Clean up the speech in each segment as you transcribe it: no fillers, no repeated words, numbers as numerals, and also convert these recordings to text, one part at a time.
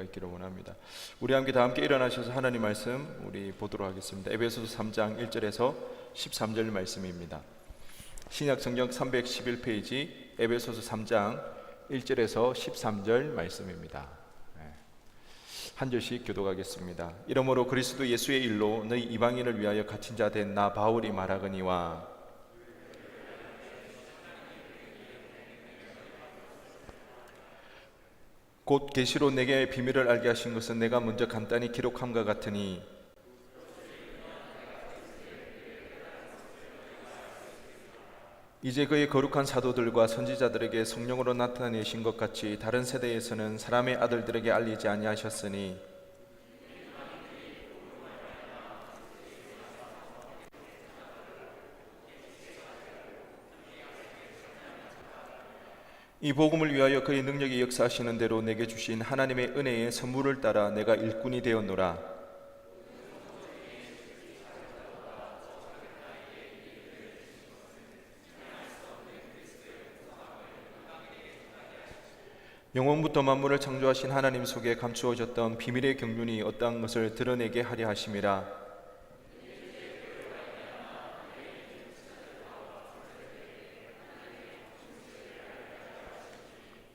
은혜가 있기를 원합니다. 우리 함께 일어나셔서 하나님 말씀 우리 보도록 하겠습니다. 에베소서 3장 1절에서 13절 말씀입니다. 신약 성경 311페이지 에베소서 3장 1절에서 13절 말씀입니다. 한 절씩 교독하겠습니다. 이러므로 그리스도 예수의 일로 너희 이방인을 위하여 갇힌 자 된 나 바울이 말하거니와 곧 계시로 내게 비밀을 알게 하신 것은 내가 먼저 간단히 기록함과 같으니 이제 그의 거룩한 사도들과 선지자들에게 성령으로 나타내신 것 같이 다른 세대에서는 사람의 아들들에게 알리지 아니하셨으니 이 복음을 위하여 그의 능력이 역사하시는 대로 내게 주신 하나님의 은혜의 선물을 따라 내가 일꾼이 되었노라. 영원부터 만물을 창조하신 하나님 속에 감추어졌던 비밀의 경륜이 어떠한 것을 드러내게 하려 하심이라.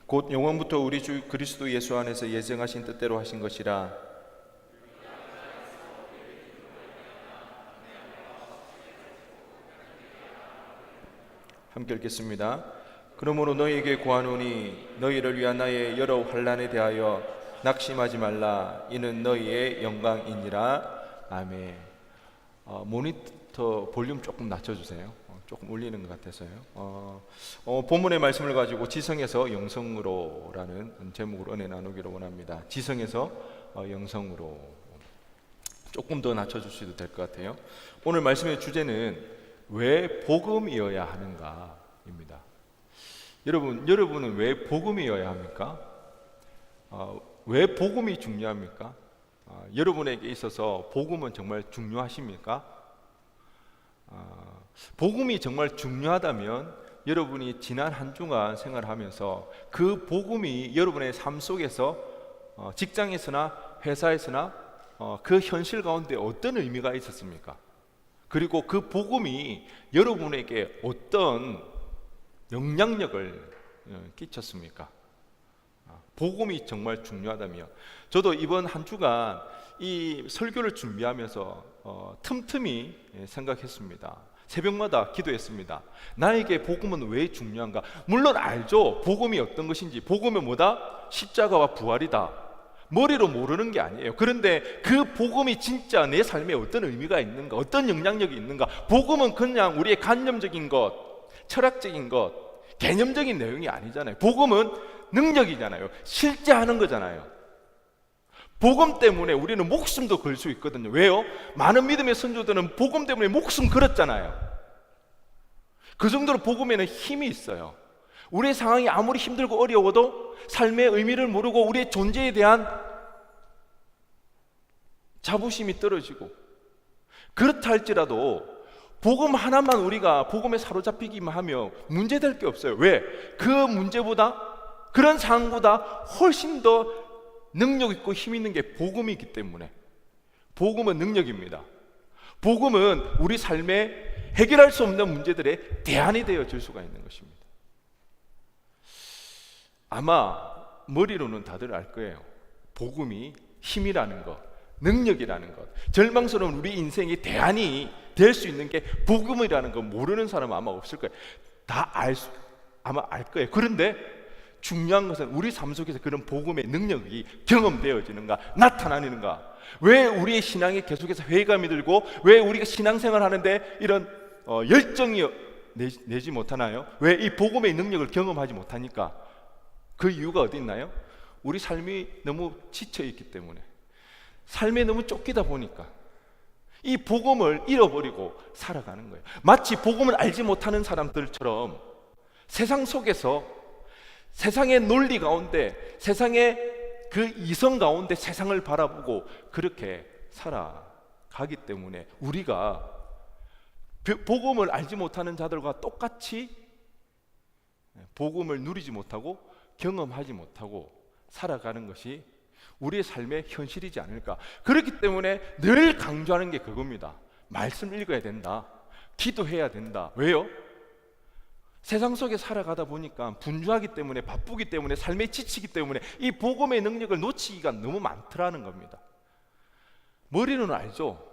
곧 영원부터 우리 주 그리스도 예수 안에서 예정하신 뜻대로 하신 것이라. 함께 읽겠습니다. 그러므로 너희에게 구하노니 너희를 위한 나의 여러 환난에 대하여 낙심하지 말라. 이는 너희의 영광이니라. 아멘. 모니터 볼륨 조금 낮춰주세요. 조금 울리는 것 같아서요. 본문의 말씀을 가지고 지성에서 영성으로라는 제목으로 은혜 나누기를 원합니다. 지성에서 영성으로 조금 더 낮춰주셔도 될 것 같아요. 오늘 말씀의 주제는 왜 복음이어야 하는가입니다. 여러분은 왜 복음이어야 합니까? 왜 복음이 중요합니까? 여러분에게 있어서 복음은 정말 중요하십니까? 복음이 정말 중요하다면 여러분이 지난 한 주간 생활하면서 그 복음이 여러분의 삶 속에서 직장에서나 회사에서나 그 현실 가운데 어떤 의미가 있었습니까? 그리고 그 복음이 여러분에게 어떤 영향력을 끼쳤습니까? 복음이 정말 중요하다며. 저도 이번 한 주간 이 설교를 준비하면서 틈틈이 생각했습니다. 새벽마다 기도했습니다. 나에게 복음은 왜 중요한가? 물론 알죠. 복음이 어떤 것인지. 복음은 뭐다? 십자가와 부활이다. 머리로 모르는 게 아니에요. 그런데 그 복음이 진짜 내 삶에 어떤 의미가 있는가? 어떤 영향력이 있는가? 복음은 그냥 우리의 관념적인 것, 철학적인 것, 개념적인 내용이 아니잖아요. 복음은 능력이잖아요. 실제 하는 거잖아요. 복음 때문에 우리는 목숨도 걸 수 있거든요. 왜요? 많은 믿음의 선조들은 복음 때문에 목숨 걸었잖아요. 그 정도로 복음에는 힘이 있어요. 우리의 상황이 아무리 힘들고 어려워도 삶의 의미를 모르고 우리의 존재에 대한 자부심이 떨어지고, 그렇다 할지라도 복음 하나만 우리가 복음에 사로잡히기만 하면 문제될 게 없어요. 왜? 그 문제보다, 그런 상황보다 훨씬 더 능력 있고 힘 있는 게 복음이기 때문에. 복음은 능력입니다. 복음은 우리 삶에 해결할 수 없는 문제들의 대안이 되어줄 수가 있는 것입니다. 아마 머리로는 다들 알 거예요. 복음이 힘이라는 것, 능력이라는 것, 절망스러운 우리 인생의 대안이 될 수 있는 게 복음이라는 거 모르는 사람은 아마 없을 거예요. 아마 알 거예요. 그런데 중요한 것은 우리 삶 속에서 그런 복음의 능력이 경험되어지는가, 나타나는가. 왜 우리의 신앙에 계속해서 회의감이 들고, 왜 우리가 신앙생활 하는데 이런 열정이 내지 못하나요? 왜 이 복음의 능력을 경험하지 못하니까? 그 이유가 어디 있나요? 우리 삶이 너무 지쳐있기 때문에, 삶에 너무 쫓기다 보니까 이 복음을 잃어버리고 살아가는 거예요. 마치 복음을 알지 못하는 사람들처럼 세상 속에서, 세상의 논리 가운데, 세상의 그 이성 가운데 세상을 바라보고 그렇게 살아가기 때문에 우리가 복음을 알지 못하는 자들과 똑같이 복음을 누리지 못하고 경험하지 못하고 살아가는 것이 우리의 삶의 현실이지 않을까. 그렇기 때문에 늘 강조하는 게 그겁니다. 말씀 읽어야 된다. 기도해야 된다. 왜요? 세상 속에 살아가다 보니까 분주하기 때문에, 바쁘기 때문에, 삶에 지치기 때문에 이 복음의 능력을 놓치기가 너무 많더라는 겁니다. 머리는 알죠.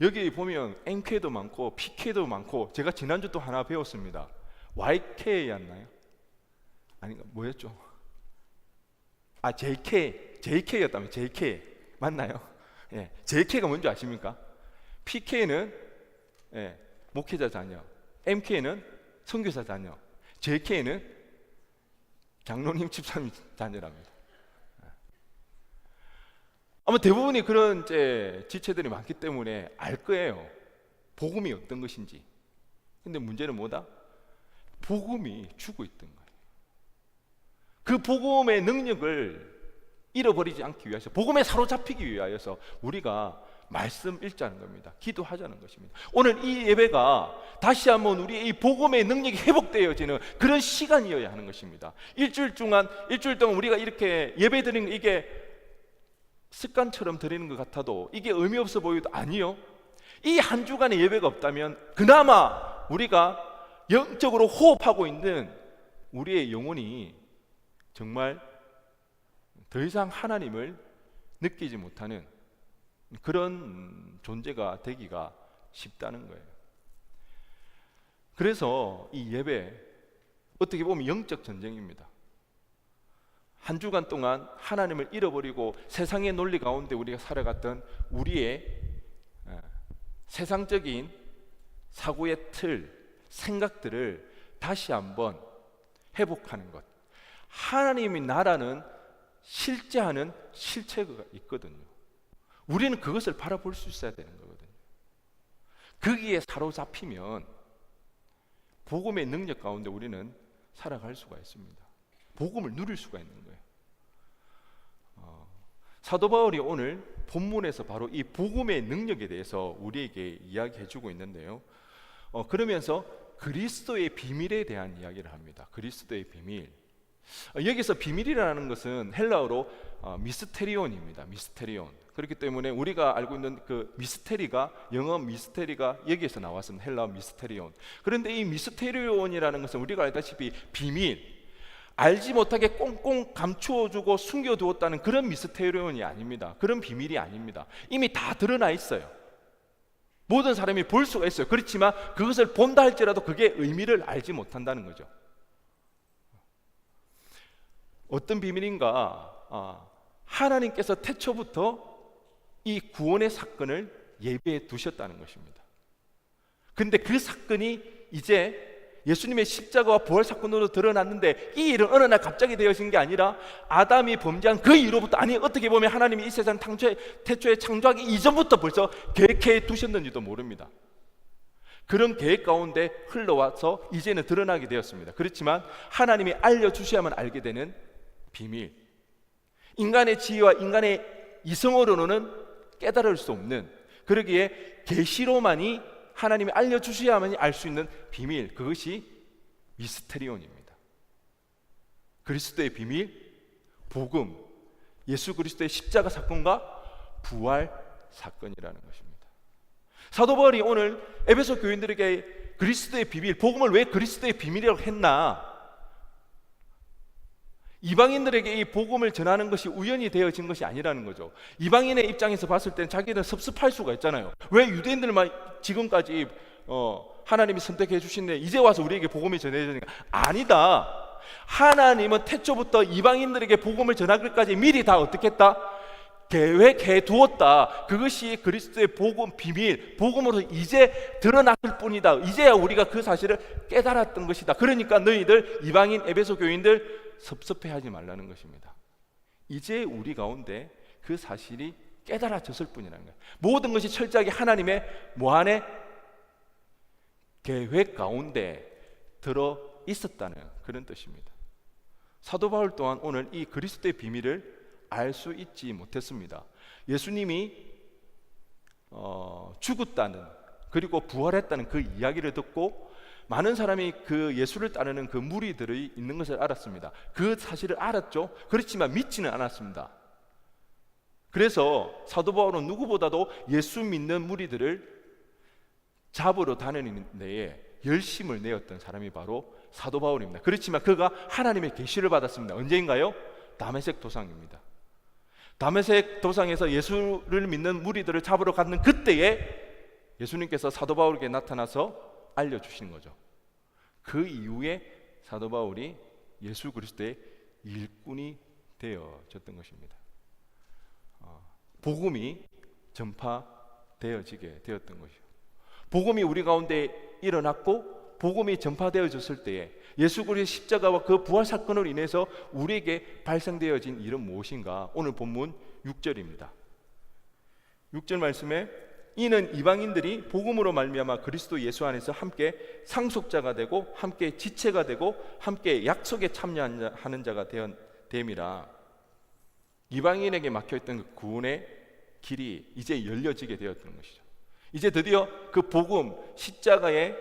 여기 보면 NK도 많고 PK도 많고, 제가 지난주 또 하나 배웠습니다. YK였나요? 아니, 뭐였죠? JK였다면 JK 맞나요? 예, JK가 뭔지 아십니까? PK는 목회자 자녀, MK는 선교사 자녀, JK는 장로님 집사님 자녀랍니다. 아마 대부분이 그런 지체들이 많기 때문에 알 거예요. 복음이 어떤 것인지. 근데 문제는 뭐다? 복음이 죽어 있던 거예요. 그 복음의 능력을 잃어버리지 않기 위해서, 복음에 사로잡히기 위하여서 우리가 말씀 읽자는 겁니다. 기도하자는 것입니다. 오늘 이 예배가 다시 한번 우리의 이 복음의 능력이 회복되어지는 그런 시간이어야 하는 것입니다. 일주일 동안 우리가 이렇게 예배 드리는 이게 습관처럼 드리는 것 같아도 이게 의미 없어 보여도 아니요. 이 한 주간의 예배가 없다면 그나마 우리가 영적으로 호흡하고 있는 우리의 영혼이 정말 더 이상 하나님을 느끼지 못하는 그런 존재가 되기가 쉽다는 거예요. 그래서 이 예배, 어떻게 보면 영적 전쟁입니다. 한 주간 동안 하나님을 잃어버리고 세상의 논리 가운데 우리가 살아갔던 우리의 세상적인 사고의 틀, 생각들을 다시 한번 회복하는 것. 하나님의 나라는 실제하는 실체가 있거든요. 우리는 그것을 바라볼 수 있어야 되는 거거든요. 거기에 사로잡히면 복음의 능력 가운데 우리는 살아갈 수가 있습니다. 복음을 누릴 수가 있는 거예요. 사도 바울이 오늘 본문에서 바로 이 복음의 능력에 대해서 우리에게 이야기해 주고 있는데요. 그러면서 그리스도의 비밀에 대한 이야기를 합니다. 그리스도의 비밀. 여기서 비밀이라는 것은 헬라어로 미스테리온입니다. 미스테리온. 그렇기 때문에 우리가 알고 있는 그 미스테리가, 영어 미스테리가 여기에서 나왔습니다. 헬라어 미스테리온. 그런데 이 미스테리온이라는 것은 우리가 알다시피 비밀, 알지 못하게 꽁꽁 감추어주고 숨겨두었다는 그런 미스테리온이 아닙니다. 그런 비밀이 아닙니다. 이미 다 드러나 있어요. 모든 사람이 볼 수가 있어요. 그렇지만 그것을 본다 할지라도 그게 의미를 알지 못한다는 거죠. 어떤 비밀인가? 하나님께서 태초부터 이 구원의 사건을 예비해 두셨다는 것입니다. 근데 그 사건이 이제 예수님의 십자가와 부활 사건으로 드러났는데, 이 일은 어느 날 갑자기 되어진 게 아니라 아담이 범죄한 그 이후로부터, 아니 어떻게 보면 하나님이 이 세상 태초에 창조하기 이전부터 벌써 계획해 두셨는지도 모릅니다. 그런 계획 가운데 흘러와서 이제는 드러나게 되었습니다. 그렇지만 하나님이 알려주셔야만 알게 되는 비밀, 인간의 지혜와 인간의 이성으로는 깨달을 수 없는, 그러기에 계시로만이 하나님이 알려주셔야만이 알 수 있는 비밀, 그것이 미스테리온입니다. 그리스도의 비밀, 복음, 예수 그리스도의 십자가 사건과 부활 사건이라는 것입니다. 사도 바울이 오늘 에베소 교인들에게 그리스도의 비밀, 복음을 왜 그리스도의 비밀이라고 했나? 이방인들에게 이 복음을 전하는 것이 우연히 되어진 것이 아니라는 거죠. 이방인의 입장에서 봤을 땐 자기는 섭섭할 수가 있잖아요. 왜 유대인들만 지금까지 하나님이 선택해 주신데 이제 와서 우리에게 복음이 전해지니까? 아니다. 하나님은 태초부터 이방인들에게 복음을 전하기까지 미리 다 어떻게 했다? 계획해 두었다. 그것이 그리스도의 복음 비밀, 복음으로 이제 드러났을 뿐이다. 이제야 우리가 그 사실을 깨달았던 것이다. 그러니까 너희들 이방인 에베소 교인들 섭섭해하지 말라는 것입니다. 이제 우리 가운데 그 사실이 깨달아졌을 뿐이라는 거예요. 모든 것이 철저하게 하나님의 뭐 안에? 계획 가운데 들어 있었다는 그런 뜻입니다. 사도 바울 또한 오늘 이 그리스도의 비밀을 알 수 있지 못했습니다. 예수님이 죽었다는, 그리고 부활했다는 그 이야기를 듣고 많은 사람이 그 예수를 따르는 그 무리들이 있는 것을 알았습니다. 그 사실을 알았죠. 그렇지만 믿지는 않았습니다. 그래서 사도 바울은 누구보다도 예수 믿는 무리들을 잡으러 다니는 데에 열심을 내었던 사람이 바로 사도 바울입니다. 그렇지만 그가 하나님의 계시를 받았습니다. 언제인가요? 다메섹 도상입니다. 다메섹 도상에서 예수를 믿는 무리들을 잡으러 가는 그때에 예수님께서 사도 바울에게 나타나서 알려주신 거죠. 그 이후에 사도 바울이 예수 그리스도의 일꾼이 되어졌던 것입니다. 복음이 전파되어지게 되었던 것이죠. 복음이 우리 가운데 일어났고 복음이 전파되어졌을 때에 예수 그리스도의 십자가와 그 부활 사건으로 인해서 우리에게 발생되어진 일은 무엇인가? 오늘 본문 6절입니다. 6절 말씀에 이는 이방인들이 복음으로 말미암아 그리스도 예수 안에서 함께 상속자가 되고 함께 지체가 되고 함께 약속에 참여하는 자가 됨이라. 이방인에게 막혀있던 그 구원의 길이 이제 열려지게 되었던 것이죠. 이제 드디어 그 복음, 십자가의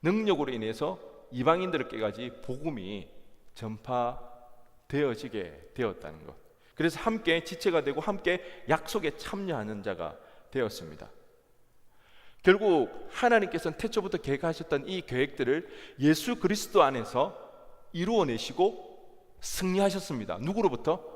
능력으로 인해서 이방인들에게까지 복음이 전파되어지게 되었다는 것. 그래서 함께 지체가 되고 함께 약속에 참여하는 자가 되었습니다. 결국 하나님께서는 태초부터 계획하셨던 이 계획들을 예수 그리스도 안에서 이루어내시고 승리하셨습니다. 누구로부터?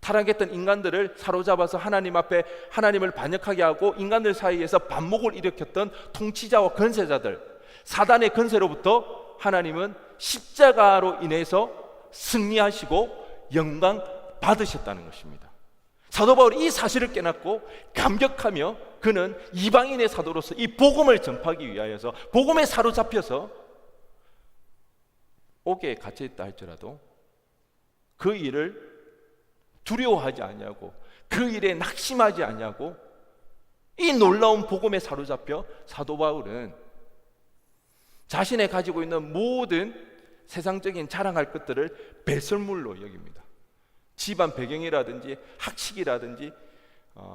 타락했던 인간들을 사로잡아서 하나님 앞에 하나님을 반역하게 하고 인간들 사이에서 반목을 일으켰던 통치자와 권세자들, 사단의 권세로부터 하나님은 십자가로 인해서 승리하시고 영광 받으셨다는 것입니다. 사도 바울이 이 사실을 깨닫고 감격하며 그는 이방인의 사도로서 이 복음을 전파하기 위하여서 복음에 사로잡혀서 옥에 갇혀있다 할지라도 그 일을 두려워하지 아니하고 그 일에 낙심하지 아니하고 이 놀라운 복음에 사로잡혀 사도 바울은 자신의 가지고 있는 모든 세상적인 자랑할 것들을 배설물로 여깁니다. 집안 배경이라든지 학식이라든지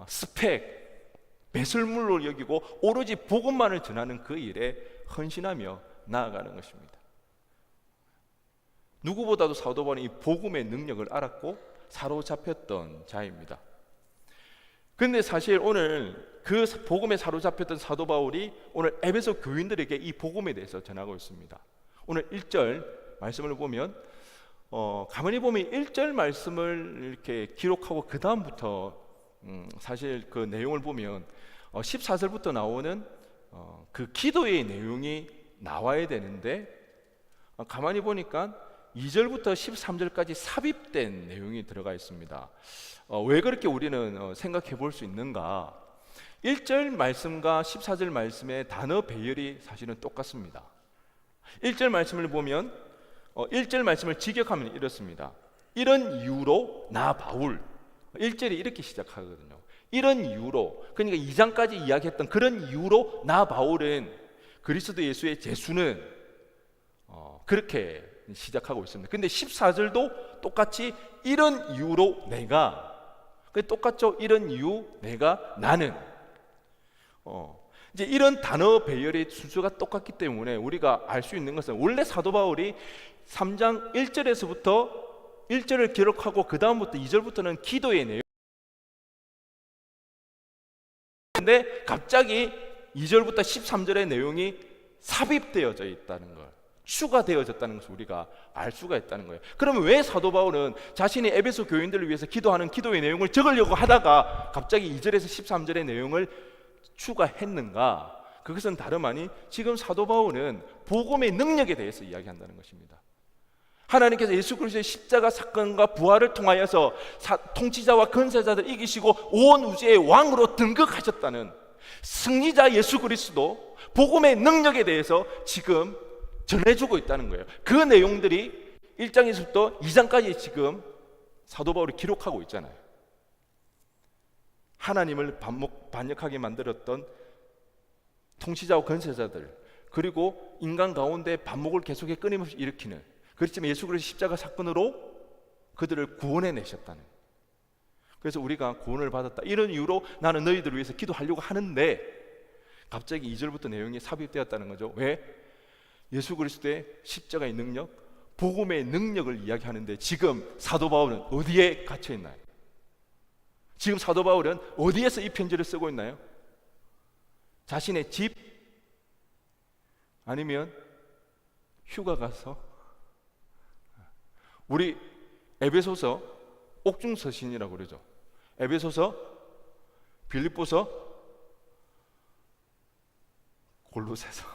스펙, 배설물로 여기고 오로지 복음만을 전하는 그 일에 헌신하며 나아가는 것입니다. 누구보다도 사도 바울은 이 복음의 능력을 알았고 사로잡혔던 자입니다. 그런데 사실 오늘 그 복음에 사로잡혔던 사도 바울이 오늘 에베소 교인들에게 이 복음에 대해서 전하고 있습니다. 오늘 1절 말씀을 보면 가만히 보면 1절 말씀을 이렇게 기록하고 그 다음부터 사실 그 내용을 보면 14절부터 나오는 그 기도의 내용이 나와야 되는데 가만히 보니까 2절부터 13절까지 삽입된 내용이 들어가 있습니다. 왜 그렇게 우리는 생각해 볼 수 있는가? 1절 말씀과 14절 말씀의 단어 배열이 사실은 똑같습니다. 1절 말씀을 보면 1절 말씀을 직역하면 이렇습니다. 이런 이유로 나 바울, 1절이 이렇게 시작하거든요. 이런 이유로, 그러니까 2장까지 이야기했던 그런 이유로 나 바울은 그리스도 예수의 제수는 그렇게 시작하고 있습니다. 근데 14절도 똑같이 이런 이유로 내가, 똑같죠? 이런 이유 내가 나는 이제 이런 단어 배열의 순서가 똑같기 때문에 우리가 알 수 있는 것은 원래 사도 바울이 3장 1절에서부터 1절을 기록하고 그 다음부터 2절부터는 기도의 내용, 근데 갑자기 2절부터 13절의 내용이 삽입되어져 있다는 걸, 추가되어졌다는 것을 우리가 알 수가 있다는 거예요. 그러면 왜 사도 바울은 자신이 에베소 교인들을 위해서 기도하는 기도의 내용을 적으려고 하다가 갑자기 2절에서 13절의 내용을 추가했는가? 그것은 다름 아닌 지금 사도 바울은 복음의 능력에 대해서 이야기한다는 것입니다. 하나님께서 예수 그리스도의 십자가 사건과 부활을 통하여서 통치자와 권세자들을 이기시고 온 우주의 왕으로 등극하셨다는 승리자 예수 그리스도 복음의 능력에 대해서 지금 전해주고 있다는 거예요. 그 내용들이 1장에서부터 2장까지 지금 사도 바울이 기록하고 있잖아요. 하나님을 반역하게 만들었던 통치자와 권세자들, 그리고 인간 가운데 반목을 계속해 끊임없이 일으키는, 그렇지만 예수 그리스도 십자가 사건으로 그들을 구원해내셨다는. 그래서 우리가 구원을 받았다, 이런 이유로 나는 너희들을 위해서 기도하려고 하는데 갑자기 2절부터 내용이 삽입되었다는 거죠. 왜? 예수 그리스도의 십자가의 능력, 복음의 능력을 이야기하는데 지금 사도 바울은 어디에 갇혀 있나요? 지금 사도 바울은 어디에서 이 편지를 쓰고 있나요? 자신의 집? 아니면 휴가 가서? 우리 에베소서 옥중서신이라고 그러죠. 에베소서, 빌립보서, 골로새서,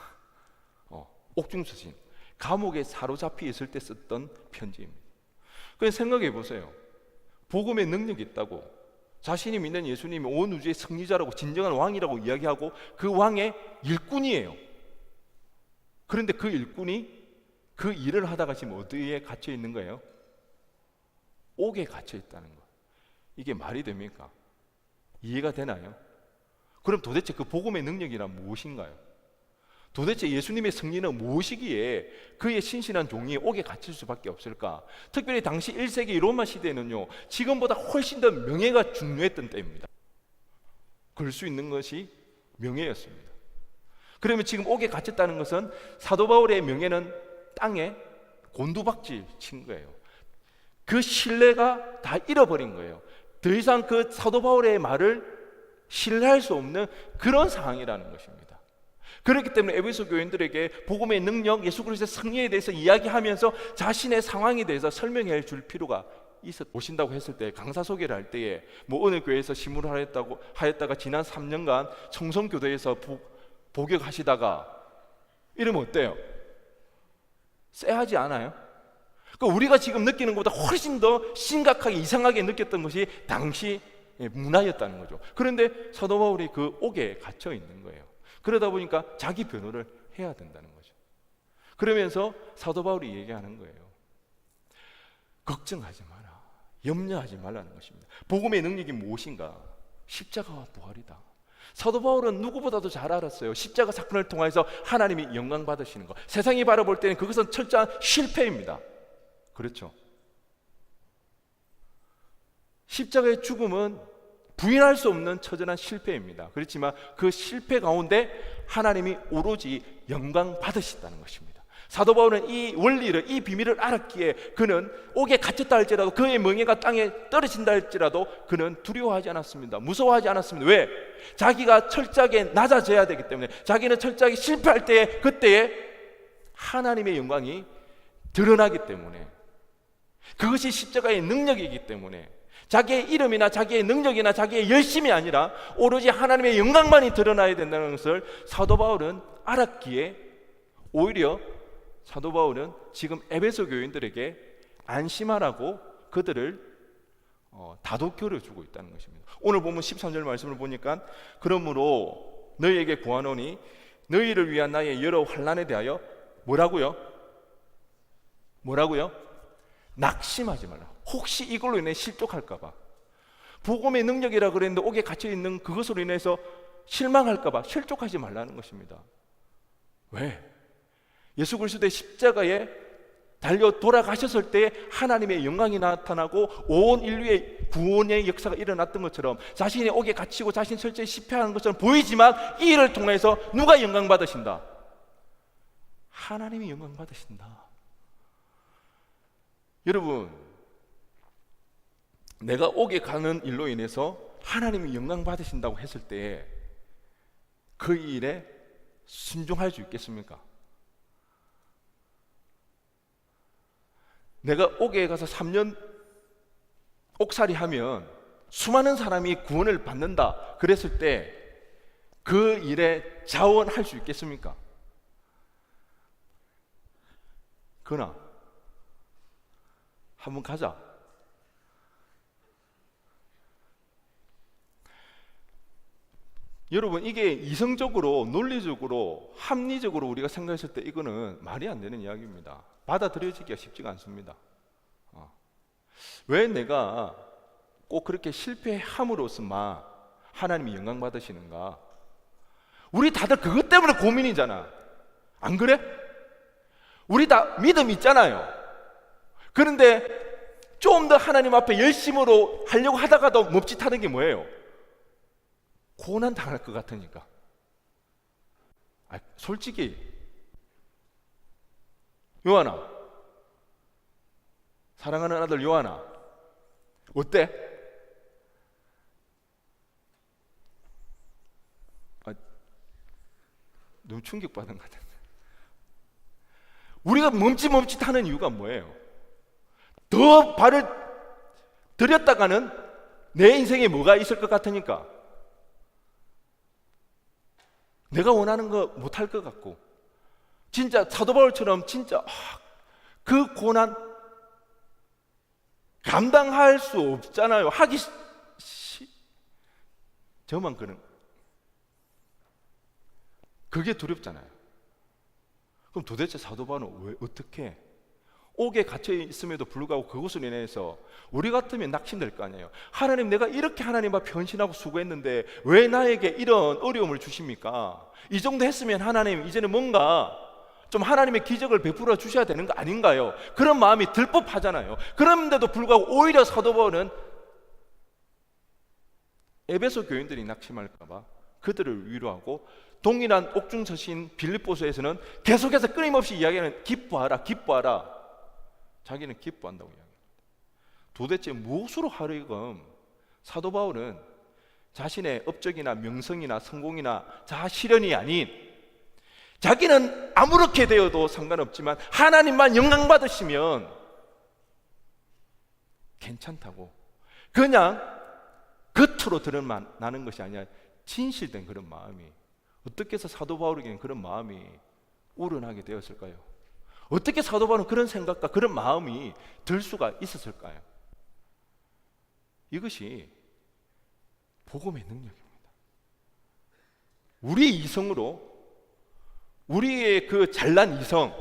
옥중서신, 감옥에 사로잡혀 있을 때 썼던 편지입니다. 그래서 생각해 보세요. 복음의 능력이 있다고, 자신이 믿는 예수님이 온 우주의 승리자라고, 진정한 왕이라고 이야기하고 그 왕의 일꾼이에요. 그런데 그 일꾼이 그 일을 하다가 지금 어디에 갇혀 있는 거예요? 옥에 갇혀 있다는 거. 이게 말이 됩니까? 이해가 되나요? 그럼 도대체 그 복음의 능력이란 무엇인가요? 도대체 예수님의 승리는 무엇이기에 그의 신실한 종이 옥에 갇힐 수밖에 없을까? 특별히 당시 1세기 로마 시대에는요, 지금보다 훨씬 더 명예가 중요했던 때입니다. 그럴 수 있는 것이 명예였습니다. 그러면 지금 옥에 갇혔다는 것은 사도 바울의 명예는 땅에 곤두박질 친 거예요. 그 신뢰가 다 잃어버린 거예요. 더 이상 그 사도 바울의 말을 신뢰할 수 없는 그런 상황이라는 것입니다. 그렇기 때문에 에베소 교인들에게 복음의 능력, 예수 그리스도의 승리에 대해서 이야기하면서 자신의 상황에 대해서 설명해 줄 필요가 오신다고 했을 때, 강사 소개를 할 때에 어느 교회에서 심부를 하였다가 지난 3년간 청송교도에서 복역하시다가 이러면 어때요? 쎄하지 않아요? 그러니까 우리가 지금 느끼는 것보다 훨씬 더 심각하게 이상하게 느꼈던 것이 당시 문화였다는 거죠. 그런데 사도 바울이 그 옥에 갇혀 있는 거예요. 그러다 보니까 자기 변호를 해야 된다는 거죠. 그러면서 사도 바울이 얘기하는 거예요. 걱정하지 마라, 염려하지 말라는 것입니다. 복음의 능력이 무엇인가? 십자가와 부활이다. 사도 바울은 누구보다도 잘 알았어요. 십자가 사건을 통해서 하나님이 영광 받으시는 것. 세상이 바라볼 때는 그것은 철저한 실패입니다. 그렇죠? 십자가의 죽음은 부인할 수 없는 처절한 실패입니다. 그렇지만 그 실패 가운데 하나님이 오로지 영광 받으셨다는 것입니다. 사도 바울은 이 원리를, 이 비밀을 알았기에 그는 옥에 갇혔다 할지라도, 그의 명예가 땅에 떨어진다 할지라도 그는 두려워하지 않았습니다. 무서워하지 않았습니다. 왜? 자기가 철저하게 낮아져야 되기 때문에, 자기는 철저하게 실패할 때에, 그때에 하나님의 영광이 드러나기 때문에, 그것이 십자가의 능력이기 때문에, 자기의 이름이나 자기의 능력이나 자기의 열심이 아니라 오로지 하나님의 영광만이 드러나야 된다는 것을 사도 바울은 알았기에, 오히려 사도 바울은 지금 에베소 교인들에게 안심하라고 그들을 다독교를 주고 있다는 것입니다. 오늘 보면 13절 말씀을 보니까, 그러므로 너희에게 구하노니 너희를 위한 나의 여러 환난에 대하여 뭐라고요? 낙심하지 말라. 혹시 이걸로 인해 실족할까 봐, 복음의 능력이라 그랬는데 옥에 갇혀 있는 그것으로 인해서 실망할까 봐 실족하지 말라는 것입니다. 왜? 예수 그리스도의 십자가에 달려 돌아가셨을 때 하나님의 영광이 나타나고 온 인류의 구원의 역사가 일어났던 것처럼, 자신의 옥에 갇히고 자신 철저히 실패하는 것처럼 보이지만 이 일을 통해서 누가 영광 받으신다? 하나님이 영광 받으신다. 여러분, 내가 옥에 가는 일로 인해서 하나님이 영광 받으신다고 했을 때 그 일에 순종할 수 있겠습니까? 내가 옥에 가서 3년 옥살이 하면 수많은 사람이 구원을 받는다 그랬을 때 그 일에 자원할 수 있겠습니까? 그러나 한번 가자. 여러분, 이게 이성적으로, 논리적으로, 합리적으로 우리가 생각했을 때 이거는 말이 안 되는 이야기입니다. 받아들여지기가 쉽지가 않습니다. 왜 내가 꼭 그렇게 실패함으로써만 하나님이 영광 받으시는가? 우리 다들 그것 때문에 고민이잖아. 안 그래? 우리 다 믿음 있잖아요. 그런데 좀 더 하나님 앞에 열심으로 하려고 하다가도 멈칫하는 게 뭐예요? 고난 당할 것 같으니까. 솔직히 요한아, 사랑하는 아들 요한아, 어때? 너무 충격받은 것 같아요. 우리가 멈칫멈칫하는 이유가 뭐예요? 더 발을 들였다가는 내 인생에 뭐가 있을 것 같으니까 내가 원하는 거 못할 것 같고, 진짜 사도 바울처럼 진짜 그 고난 감당할 수 없잖아요. 저만 그게 두렵잖아요. 그럼 도대체 사도 바울은 왜 어떻게 옥에 갇혀 있음에도 불구하고 그것으로 인해서 우리 같으면 낙심될 거 아니에요. 하나님, 내가 이렇게 하나님 앞에 헌신하고 수고했는데 왜 나에게 이런 어려움을 주십니까? 이 정도 했으면 하나님 이제는 뭔가 좀 하나님의 기적을 베풀어 주셔야 되는 거 아닌가요? 그런 마음이 들 법하잖아요. 그런데도 불구하고 오히려 사도 바울은 에베소 교인들이 낙심할까 봐 그들을 위로하고, 동일한 옥중 서신 빌립보서에서는 계속해서 끊임없이 이야기하는 기뻐하라, 기뻐하라. 자기는 기뻐한다고 이야기합니다. 도대체 무엇으로 하루이금 사도 바울은 자신의 업적이나 명성이나 성공이나 자아실현이 아닌, 자기는 아무렇게 되어도 상관없지만 하나님만 영광 받으시면 괜찮다고, 그냥 겉으로 드러나는 것이 아니라 진실된 그런 마음이, 어떻게 해서 사도 바울에게는 그런 마음이 우러나게 되었을까요? 어떻게 사도 바울은 그런 생각과 그런 마음이 들 수가 있었을까요? 이것이 복음의 능력입니다. 우리의 이성으로, 우리의 그 잘난 이성,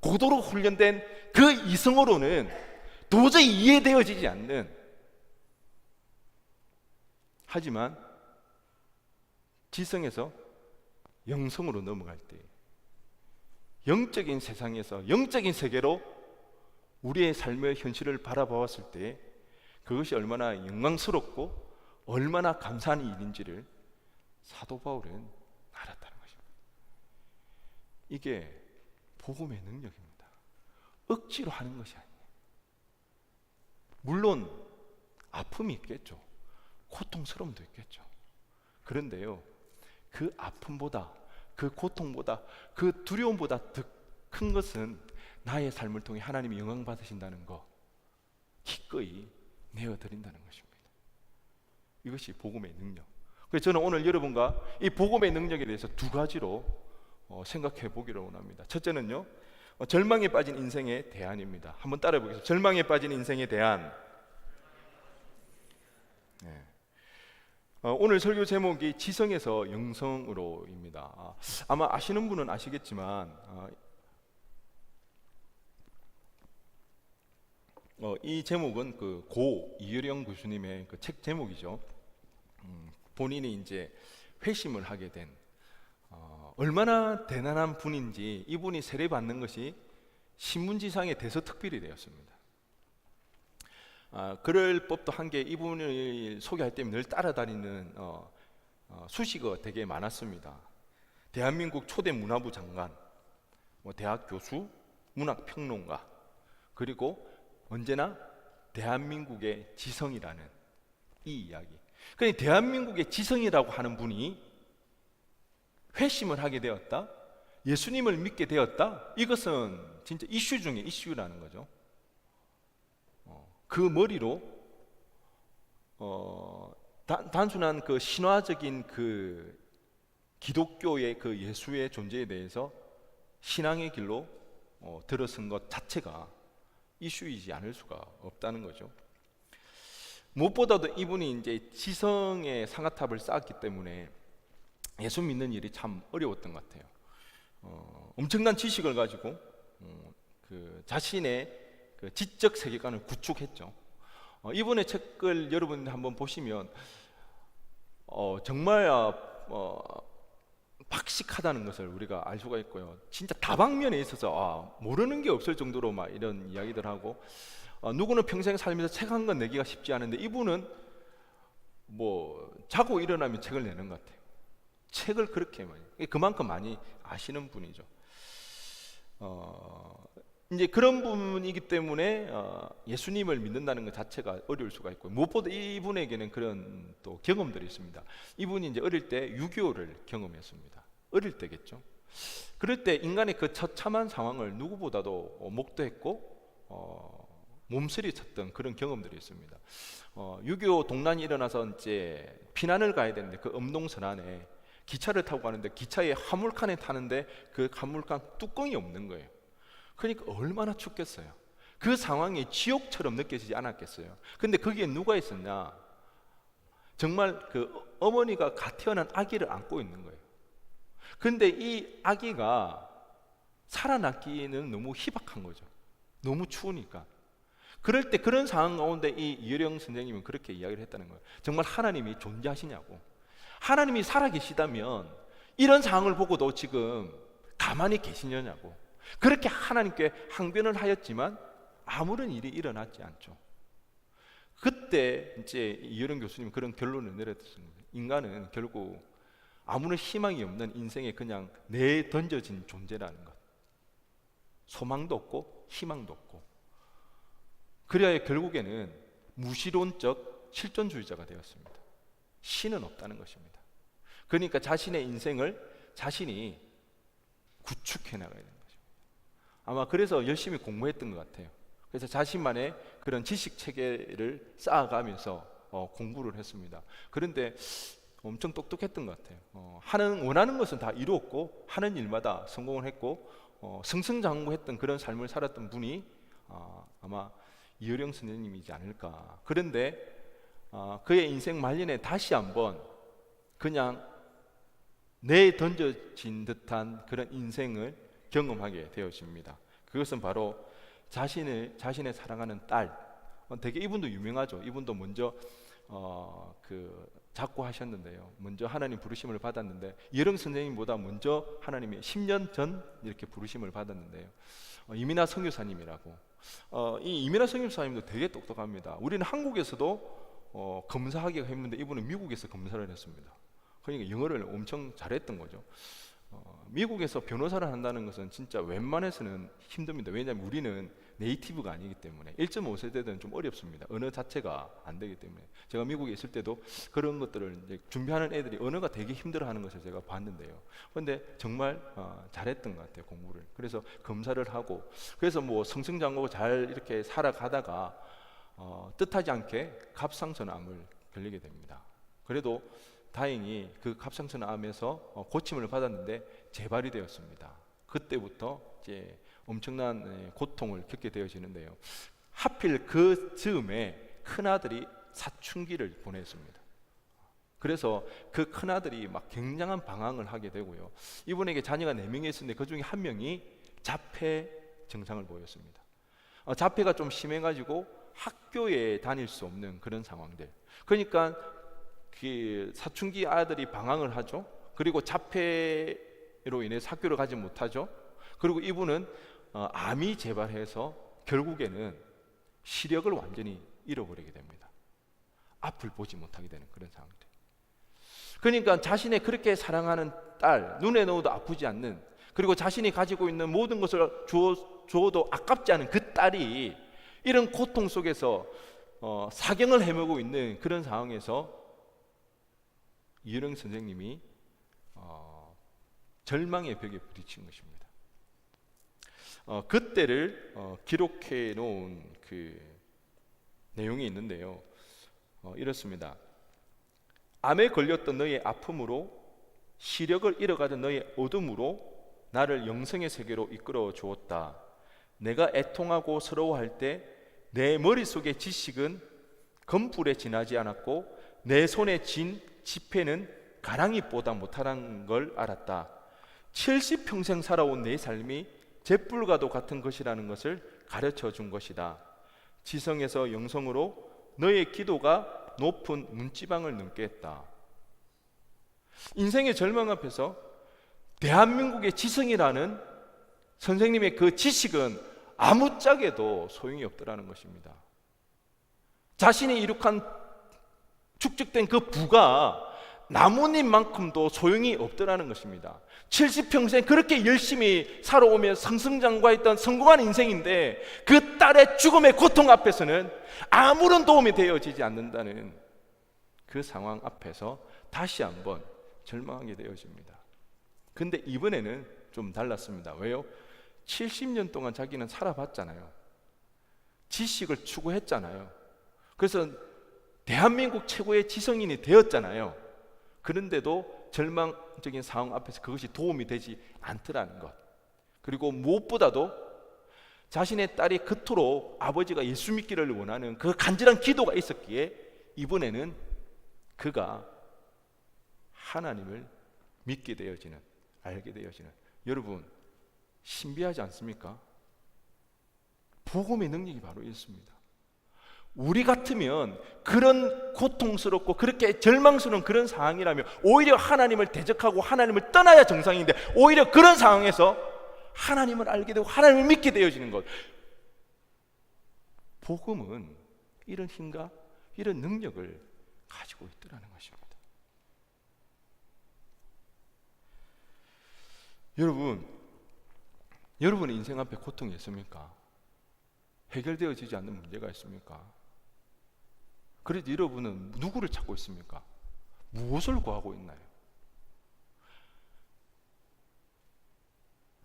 고도로 훈련된 그 이성으로는 도저히 이해되어지지 않는, 하지만 지성에서 영성으로 넘어갈 때, 영적인 세상에서 영적인 세계로 우리의 삶의 현실을 바라보았을 때 그것이 얼마나 영광스럽고 얼마나 감사한 일인지를 사도 바울은 알았다는 것입니다. 이게 복음의 능력입니다. 억지로 하는 것이 아니에요. 물론 아픔이 있겠죠. 고통스러움도 있겠죠. 그런데요, 그 아픔보다, 그 고통보다, 그 두려움보다 더 큰 것은 나의 삶을 통해 하나님이 영광 받으신다는 것, 기꺼이 내어드린다는 것입니다. 이것이 복음의 능력. 그래서 저는 오늘 여러분과 이 복음의 능력에 대해서 두 가지로 생각해 보기를 원합니다. 첫째는요, 절망에 빠진 인생의 대안입니다. 한번 따라해 보겠습니다. 절망에 빠진 인생의 대안. 네. 오늘 설교 제목이 지성에서 영성으로입니다. 아마 아시는 분은 아시겠지만 이 제목은 그 고 이효령 교수님의 그 책 제목이죠. 본인이 이제 회심을 하게 된 얼마나 대단한 분인지, 이분이 세례받는 것이 신문지상의 대서특필이 되었습니다. 그럴 법도 한 게 이분을 소개할 때 늘 따라다니는 수식어 되게 많았습니다. 대한민국 초대 문화부 장관, 대학 교수, 문학평론가, 그리고 언제나 대한민국의 지성이라는 이 이야기. 그러니까 대한민국의 지성이라고 하는 분이 회심을 하게 되었다, 예수님을 믿게 되었다, 이것은 진짜 이슈 중에 이슈라는 거죠. 그 머리로 단순한 그 신화적인 그 기독교의 그 예수의 존재에 대해서 신앙의 길로 들어선 것 자체가 이슈이지 않을 수가 없다는 거죠. 무엇보다도 이분이 이제 지성의 상아탑을 쌓았기 때문에 예수 믿는 일이 참 어려웠던 것 같아요. 엄청난 지식을 가지고 그 자신의 그 지적 세계관을 구축했죠. 이분의 책을 여러분 한번 보시면 정말 박식하다는 것을 우리가 알 수가 있고요. 진짜 다방면에 있어서 모르는 게 없을 정도로 막 이런 이야기들 하고, 누구는 평생 살면서 책 한 권 내기가 쉽지 않은데 이분은 뭐 자고 일어나면 책을 내는 것 같아요. 책을 그렇게 많이, 그만큼 많이 아시는 분이죠. 이제 그런 분이기 때문에 예수님을 믿는다는 것 자체가 어려울 수가 있고, 무엇보다 이분에게는 그런 또 경험들이 있습니다. 이분이 이제 어릴 때 유교를 경험했습니다. 어릴 때겠죠. 그럴 때 인간의 그 처참한 상황을 누구보다도 목도했고 몸서리쳤던 그런 경험들이 있습니다. 6.25 동란이 일어나서 이제 피난을 가야 되는데 그 엄동선안에 기차를 타고 가는데 기차에 화물칸에 타는데 그 화물칸 뚜껑이 없는 거예요. 그러니까 얼마나 춥겠어요. 그 상황이 지옥처럼 느껴지지 않았겠어요. 근데 거기에 누가 있었냐? 정말 그 어머니가 갓 태어난 아기를 안고 있는 거예요. 근데 이 아기가 살아남기는 너무 희박한 거죠. 너무 추우니까. 그럴 때 그런 상황 가운데 이 이효령 선생님은 그렇게 이야기를 했다는 거예요. 정말 하나님이 존재하시냐고. 하나님이 살아계시다면 이런 상황을 보고도 지금 가만히 계시냐고. 그렇게 하나님께 항변을 하였지만 아무런 일이 일어나지 않죠. 그때 이제 이효령 교수님은 그런 결론을 내렸습니다. 인간은 결국 아무런 희망이 없는 인생에 그냥 내던져진 존재라는 것. 소망도 없고 희망도 없고. 그래야 결국에는 무실론적 실존주의자가 되었습니다. 신은 없다는 것입니다. 그러니까 자신의 인생을 자신이 구축해 나가야 되는 것입니다. 아마 그래서 열심히 공부했던 것 같아요. 그래서 자신만의 그런 지식 체계를 쌓아가면서 공부를 했습니다. 그런데 엄청 똑똑했던 것 같아요. 원하는 것은 다 이루었고 하는 일마다 성공을 했고 승승장구했던 그런 삶을 살았던 분이 아마 이효령 선생님이지 않을까. 그런데 그의 인생 말년에 다시 한번 그냥 내던져진 듯한 그런 인생을 경험하게 되어집니다. 그것은 바로 자신의 사랑하는 딸, 되게 이분도 유명하죠. 이분도 먼저 작고하셨는데요. 먼저 하나님 부르심을 받았는데 이효령 선생님보다 먼저 하나님이 10년 전 이렇게 부르심을 받았는데요. 이민아 선교사님이라고. 이 이민아 선교사님도 되게 똑똑합니다. 우리는 한국에서도 검사하기가 힘든데 이분은 미국에서 검사를 했습니다. 그러니까 영어를 엄청 잘했던 거죠. 미국에서 변호사를 한다는 것은 진짜 웬만해서는 힘듭니다. 왜냐하면 우리는 네이티브가 아니기 때문에 1.5세대들은 좀 어렵습니다. 언어 자체가 안 되기 때문에. 제가 미국에 있을 때도 그런 것들을 이제 준비하는 애들이 언어가 되게 힘들어하는 것을 제가 봤는데요. 그런데 정말 잘했던 것 같아요, 공부를. 그래서 검사를 하고, 그래서 뭐 승승장구하고 잘 이렇게 살아가다가 뜻하지 않게 갑상선암을 걸리게 됩니다. 그래도 다행히 그 갑상선암에서 고침을 받았는데 재발이 되었습니다. 그때부터 이제 엄청난 고통을 겪게 되어지는데요. 하필 그 즈음에 큰아들이 사춘기를 보냈습니다. 그래서 그 큰아들이 막 굉장한 방황을 하게 되고요. 이분에게 자녀가 4명이 있었는데 그 중에 1명이 자폐 증상을 보였습니다. 자폐가 좀 심해가지고 학교에 다닐 수 없는 그런 상황들. 그러니까 그 사춘기 아들이 방황을 하죠. 그리고 자폐로 인해서 학교를 가지 못하죠. 그리고 이분은 암이 재발해서 결국에는 시력을 완전히 잃어버리게 됩니다. 앞을 보지 못하게 되는 그런 상황들. 그러니까 자신의 그렇게 사랑하는 딸, 눈에 넣어도 아프지 않는, 그리고 자신이 가지고 있는 모든 것을 주어도 아깝지 않은 그 딸이 이런 고통 속에서 사경을 헤매고 있는 그런 상황에서 이효령 선생님이 절망의 벽에 부딪힌 것입니다. 그때를 기록해 놓은 그 내용이 있는데요. 이렇습니다. 암에 걸렸던 너의 아픔으로, 시력을 잃어가던 너의 어둠으로 나를 영생의 세계로 이끌어 주었다. 내가 애통하고 서러워할 때 내 머릿속의 지식은 검불에 지나지 않았고 내 손에 쥔 지폐는 가랑이보다 못하다는 걸 알았다. 70평생 살아온 내 삶이 잿불과도 같은 것이라는 것을 가르쳐 준 것이다. 지성에서 영성으로 너의 기도가 높은 문지방을 넘게 했다. 인생의 절망 앞에서 대한민국의 지성이라는 선생님의 그 지식은 아무짝에도 소용이 없더라는 것입니다. 자신이 이룩한 축적된 그 부가 나뭇잎만큼도 소용이 없더라는 것입니다. 70평생 그렇게 열심히 살아오며 승승장구했던 성공한 인생인데 그 딸의 죽음의 고통 앞에서는 아무런 도움이 되어지지 않는다는 그 상황 앞에서 다시 한번 절망하게 되어집니다. 근데 이번에는 좀 달랐습니다. 왜요? 70년 동안 자기는 살아봤잖아요. 지식을 추구했잖아요. 그래서 대한민국 최고의 지성인이 되었잖아요. 그런데도 절망적인 상황 앞에서 그것이 도움이 되지 않더라는 것. 그리고 무엇보다도 자신의 딸이 그토록 아버지가 예수 믿기를 원하는 그 간절한 기도가 있었기에 이번에는 그가 하나님을 믿게 되어지는, 알게 되어지는, 여러분 신비하지 않습니까? 복음의 능력이 바로 있습니다. 우리 같으면 그런 고통스럽고 그렇게 절망스러운 그런 상황이라면 오히려 하나님을 대적하고 하나님을 떠나야 정상인데, 오히려 그런 상황에서 하나님을 알게 되고 하나님을 믿게 되어지는 것, 복음은 이런 힘과 이런 능력을 가지고 있더라는 것입니다. 여러분의 인생 앞에 고통이 있습니까? 해결되어지지 않는 문제가 있습니까? 그래도 여러분은 누구를 찾고 있습니까? 무엇을 구하고 있나요?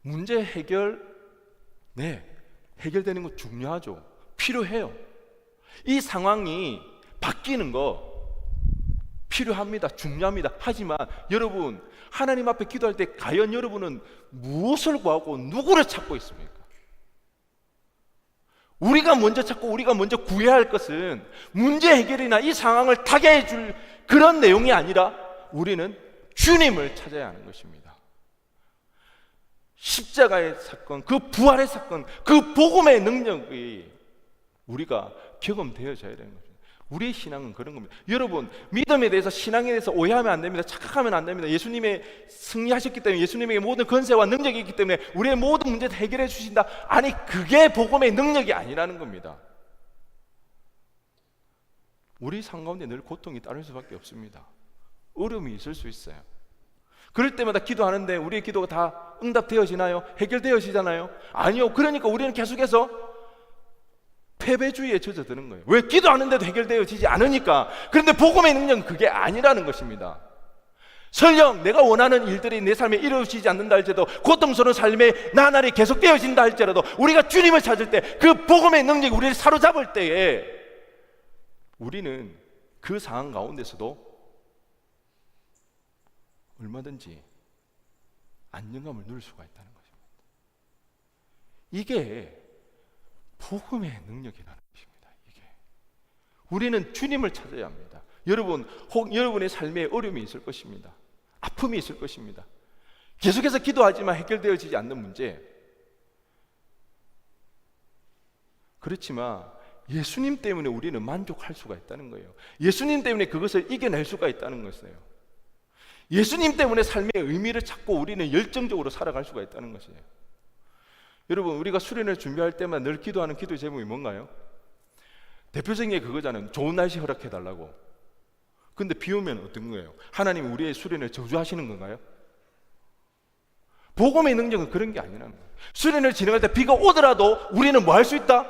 문제 해결, 해결되는 거 중요하죠. 필요해요. 이 상황이 바뀌는 거 필요합니다. 중요합니다. 하지만 여러분, 하나님 앞에 기도할 때 과연 여러분은 무엇을 구하고 누구를 찾고 있습니까? 우리가 먼저 찾고 우리가 먼저 구해야 할 것은 문제 해결이나 이 상황을 타개해 줄 그런 내용이 아니라 우리는 주님을 찾아야 하는 것입니다. 십자가의 사건, 그 부활의 사건, 그 복음의 능력이 우리가 경험되어져야 되는 것입니다. 우리의 신앙은 그런 겁니다. 여러분, 믿음에 대해서, 신앙에 대해서 오해하면 안 됩니다. 착각하면 안 됩니다. 예수님의 승리하셨기 때문에, 예수님에게 모든 권세와 능력이 있기 때문에 우리의 모든 문제를 해결해 주신다. 아니, 그게 복음의 능력이 아니라는 겁니다. 우리 삶 가운데 늘 고통이 따를 수밖에 없습니다. 어려움이 있을 수 있어요. 그럴 때마다 기도하는데 우리의 기도가 다 응답되어지나요? 해결되어지잖아요? 아니요. 그러니까 우리는 계속해서 패배주의에 젖어드는 거예요. 왜? 기도하는데도 해결되어지지 않으니까. 그런데 복음의 능력은 그게 아니라는 것입니다. 설령 내가 원하는 일들이 내 삶에 이루어지지 않는다 할지라도, 고통스러운 삶의 나날이 계속되어진다 할지라도, 우리가 주님을 찾을 때, 그 복음의 능력이 우리를 사로잡을 때에 우리는 그 상황 가운데서도 얼마든지 안정감을 누릴 수가 있다는 것입니다. 이게 복음의 능력이라는 것입니다. 이게 우리는 주님을 찾아야 합니다. 여러분, 혹 여러분의 삶에 어려움이 있을 것입니다. 아픔이 있을 것입니다. 계속해서 기도하지만 해결되어지지 않는 문제. 그렇지만 예수님 때문에 우리는 만족할 수가 있다는 거예요. 예수님 때문에 그것을 이겨낼 수가 있다는 것이에요. 예수님 때문에 삶의 의미를 찾고 우리는 열정적으로 살아갈 수가 있다는 것이에요. 여러분, 우리가 수련을 준비할 때마다 늘 기도하는 기도 제목이 뭔가요? 대표적인 게 그거잖아요. 좋은 날씨 허락해달라고. 근데 비 오면 어떤 거예요? 하나님이 우리의 수련을 저주하시는 건가요? 복음의 능력은 그런 게 아니라는 거예요. 수련을 진행할 때 비가 오더라도 우리는 뭐 할 수 있다?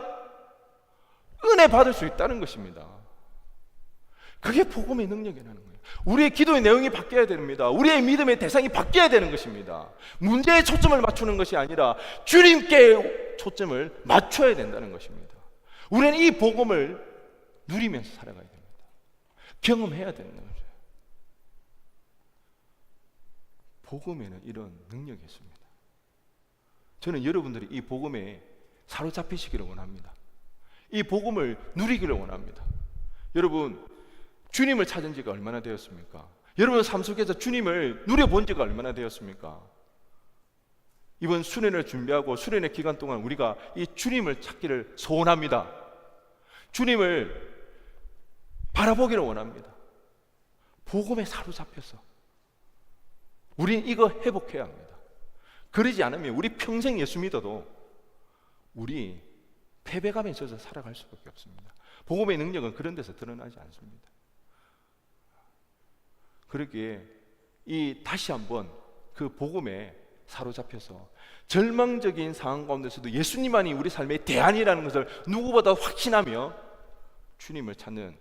은혜 받을 수 있다는 것입니다. 그게 복음의 능력이라는 거예요. 우리의 기도의 내용이 바뀌어야 됩니다. 우리의 믿음의 대상이 바뀌어야 되는 것입니다. 문제에 초점을 맞추는 것이 아니라 주님께 초점을 맞춰야 된다는 것입니다. 우리는 이 복음을 누리면서 살아가야 됩니다. 경험해야 되는 거죠. 복음에는 이런 능력이 있습니다. 저는 여러분들이 이 복음에 사로잡히시기를 원합니다. 이 복음을 누리기를 원합니다. 여러분, 주님을 찾은 지가 얼마나 되었습니까? 여러분 삶 속에서 주님을 누려본 지가 얼마나 되었습니까? 이번 수련을 준비하고 수련의 기간 동안 우리가 이 주님을 찾기를 소원합니다. 주님을 바라보기를 원합니다. 복음에 사로잡혀서 우리는 이거 회복해야 합니다. 그러지 않으면 우리 평생 예수 믿어도 우리 패배감에 젖어 살아갈 수밖에 없습니다. 복음의 능력은 그런 데서 드러나지 않습니다. 그러기에 다시 한번 그 복음에 사로잡혀서 절망적인 상황 가운데서도 예수님만이 우리 삶의 대안이라는 것을 누구보다 확신하며 주님을 찾는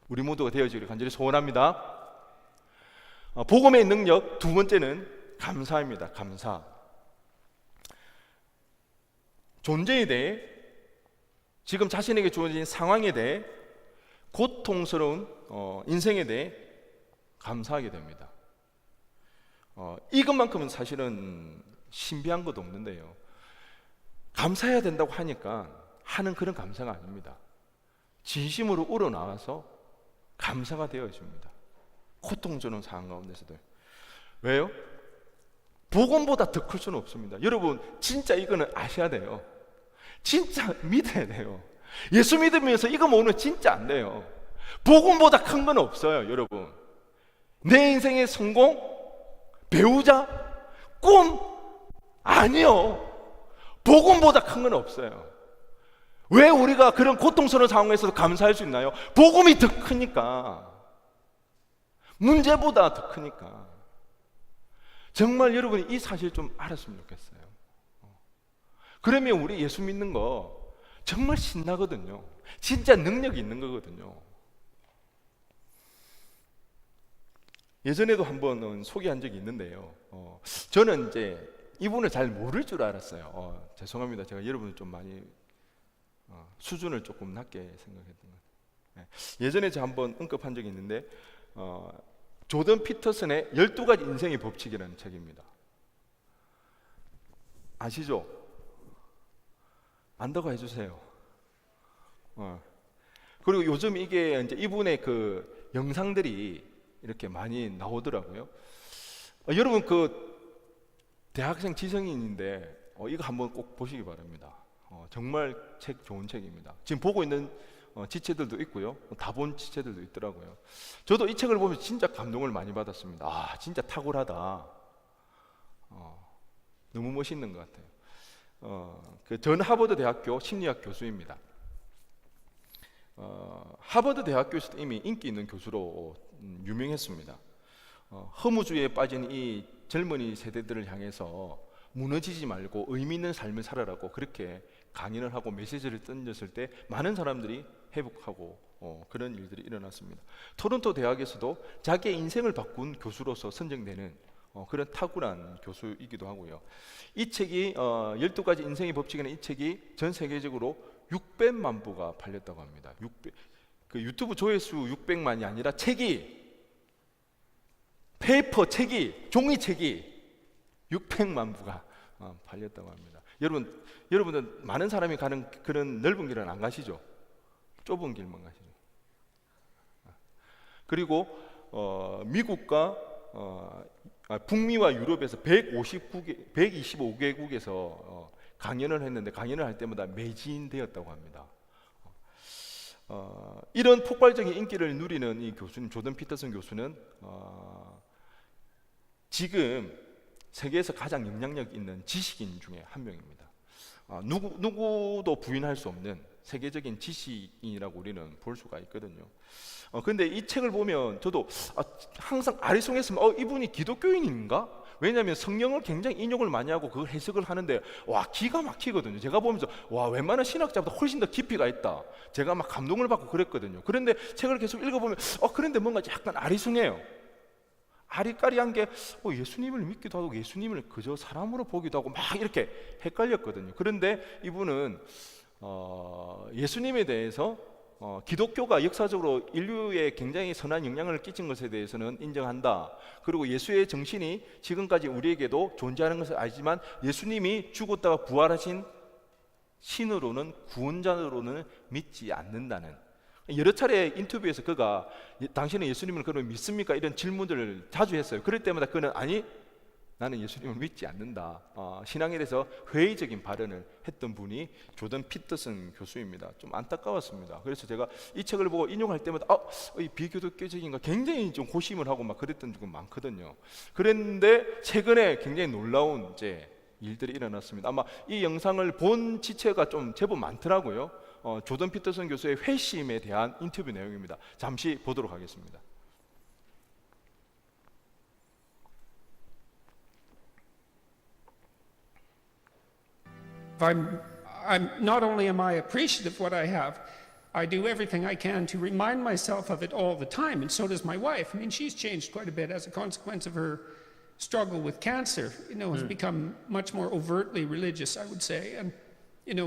우리 모두가 되어지기를 간절히 소원합니다. 복음의 능력 두 번째는 감사입니다. 감사. 존재에 대해, 지금 자신에게 주어진 상황에 대해, 고통스러운 인생에 대해 감사하게 됩니다. 이것만큼은 사실은 신비한 것도 없는데요, 감사해야 된다고 하니까 하는 그런 감사가 아닙니다. 진심으로 우러나와서 감사가 되어집니다. 고통스러운 상황 가운데서도. 왜요? 복음보다 더 클 수는 없습니다. 여러분, 진짜 이거는 아셔야 돼요. 진짜 믿어야 돼요. 예수 믿으면서 이거 모르면 진짜 안 돼요. 복음보다 큰 건 없어요, 여러분. 내 인생의 성공, 배우자, 꿈, 아니요. 복음보다 큰 건 없어요. 왜 우리가 그런 고통스러운 상황에서도 감사할 수 있나요? 복음이 더 크니까. 문제보다 더 크니까. 정말 여러분이 이 사실 좀 알았으면 좋겠어요. 그러면 우리 예수 믿는 거 정말 신나거든요. 진짜 능력이 있는 거거든요. 예전에도 한번 소개한 적이 있는데요, 저는 이제 이분을 잘 모를 줄 알았어요. 죄송합니다. 제가 여러분을 좀 많이 수준을 조금 낮게 생각했던 것 같아요. 예전에 제가 한번 언급한 적이 있는데, 조던 피터슨의 12가지 인생의 법칙이라는 책입니다. 아시죠? 안다고 해주세요. 그리고 요즘 이게 이제 이분의 그 영상들이 이렇게 많이 나오더라고요. 여러분, 그 대학생 지성인인데 이거 한번 꼭 보시기 바랍니다. 정말 좋은 책입니다. 지금 보고 있는 지체들도 있고요, 다 본 지체들도 있더라고요. 저도 이 책을 보면서 진짜 감동을 많이 받았습니다. 아, 진짜 탁월하다. 너무 멋있는 것 같아요. 그 전 하버드 대학교 심리학 교수입니다. 하버드 대학교에서도 이미 인기 있는 교수로 유명했습니다. 허무주의에 빠진 이 젊은이 세대들을 향해서 무너지지 말고 의미 있는 삶을 살아라고 그렇게 강연을 하고 메시지를 던졌을 때 많은 사람들이 회복하고 그런 일들이 일어났습니다. 토론토 대학에서도 자기의 인생을 바꾼 교수로서 선정되는 그런 탁월한 교수이기도 하고요. 이 책이 12가지 인생의 법칙이라는 이 책이 전 세계적으로 600만 부가 팔렸다고 합니다. 그 유튜브 조회수 600만이 아니라 책이, 페이퍼 책이, 종이책이 600만 부가 팔렸다고 합니다. 여러분들 많은 사람이 가는 그런 넓은 길은 안 가시죠? 좁은 길만 가시죠. 그리고 미국과 북미와 유럽에서 125개국에서 강연을 했는데, 강연을 할 때마다 매진되었다고 합니다. 이런 폭발적인 인기를 누리는 이 교수님, 조던 피터슨 교수는 지금 세계에서 가장 영향력 있는 지식인 중에 한 명입니다. 누구도 부인할 수 없는 세계적인 지식인이라고 우리는 볼 수가 있거든요. 그런데 이 책을 보면 저도 항상 아리송했으면 이분이 기독교인인가? 왜냐하면 성경을 굉장히 인용을 많이 하고 그걸 해석을 하는데 와, 기가 막히거든요. 제가 보면서 와, 웬만한 신학자보다 훨씬 더 깊이가 있다. 제가 막 감동을 받고 그랬거든요. 그런데 책을 계속 읽어보면 그런데 뭔가 약간 아리송해요. 아리까리한 게 예수님을 믿기도 하고 예수님을 그저 사람으로 보기도 하고 막 이렇게 헷갈렸거든요. 그런데 이분은 예수님에 대해서 기독교가 역사적으로 인류에 굉장히 선한 영향을 끼친 것에 대해서는 인정한다. 그리고 예수의 정신이 지금까지 우리에게도 존재하는 것을 알지만 예수님이 죽었다가 부활하신 신으로는, 구원자로는 믿지 않는다는, 여러 차례 인터뷰에서 그가 당신은 예수님을 그러면 믿습니까? 이런 질문들을 자주 했어요. 그럴 때마다 그는 아니, 나는 예수님을 믿지 않는다. 신앙에 대해서 회의적인 발언을 했던 분이 조던 피터슨 교수입니다. 좀 안타까웠습니다. 그래서 제가 이 책을 보고 인용할 때마다 이 비기독교적인가 굉장히 좀 고심을 하고 막 그랬던 적은 많거든요. 그랬는데 최근에 굉장히 놀라운 일들이 일어났습니다. 아마 이 영상을 본 지체가 좀 제법 많더라고요. 조던 피터슨 교수의 회심에 대한 인터뷰 내용입니다. 잠시 보도록 하겠습니다. I'm not only am I appreciative of what I have, I do everything I can to remind myself of it all the time, and so does my wife. I mean, she's changed quite a bit as a consequence of her struggle with cancer, has become much more overtly religious, I would say. And,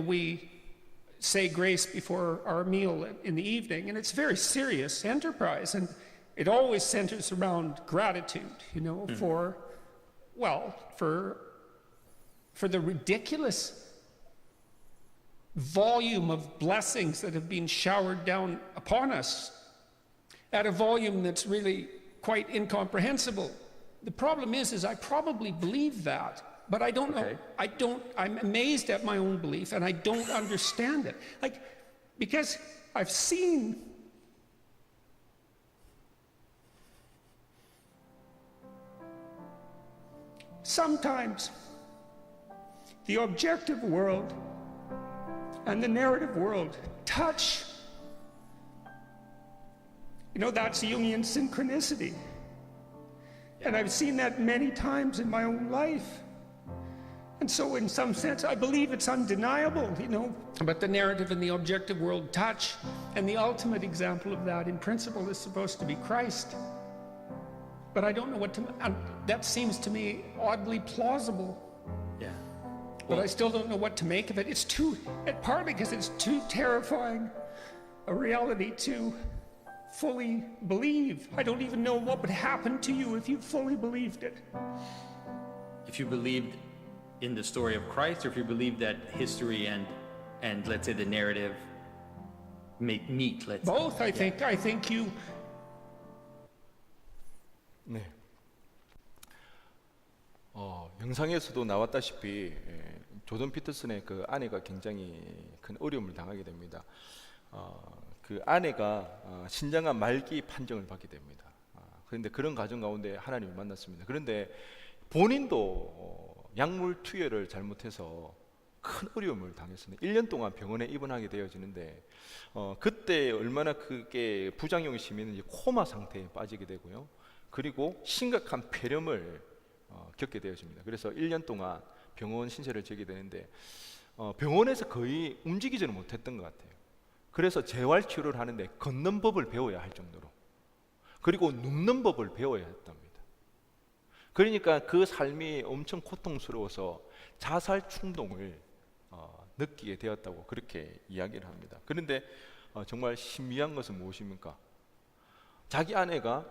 we say grace before our meal in the evening, and it's a very serious enterprise. And it always centers around gratitude, for the ridiculous volume of blessings that have been showered down upon us at a volume that's really quite incomprehensible. The problem is I probably believe that, but I don't know. I'm amazed at my own belief, and I don't understand it. Because I've seen sometimes the objective world and the narrative world touch. That's Jungian synchronicity. And I've seen that many times in my own life. And so in some sense, I believe it's undeniable, but the narrative and the objective world touch. And the ultimate example of that in principle is supposed to be Christ. But I don't know that seems to me oddly plausible. Yeah. But I still don't know what to make of it. Partly because it's too terrifying a reality to fully believe. I don't even know what would happen to you if you fully believed it. If you believed in the story of Christ, or if you believed that history and let's say the narrative meet, let's both, I think you. 네. 영상에서도 나왔다시피 조던 피터슨의 그 아내가 굉장히 큰 어려움을 당하게 됩니다. 그 아내가 신장암 말기 판정을 받게 됩니다. 그런데 그런 과정 가운데 하나님을 만났습니다. 그런데 본인도 약물 투여를 잘못해서 큰 어려움을 당했습니다. 1년 동안 병원에 입원하게 되어지는데 그때 얼마나 그게 부작용이 심했는지 코마 상태에 빠지게 되고요. 그리고 심각한 폐렴을 겪게 되어집니다. 그래서 1년 동안 병원 신세를 지게 되는데 병원에서 거의 움직이지는 못했던 것 같아요. 그래서 재활치료를 하는데 걷는 법을 배워야 할 정도로, 그리고 눕는 법을 배워야 했답니다. 그러니까 그 삶이 엄청 고통스러워서 자살 충동을 느끼게 되었다고 그렇게 이야기를 합니다. 그런데 정말 신비한 것은 무엇입니까? 자기 아내가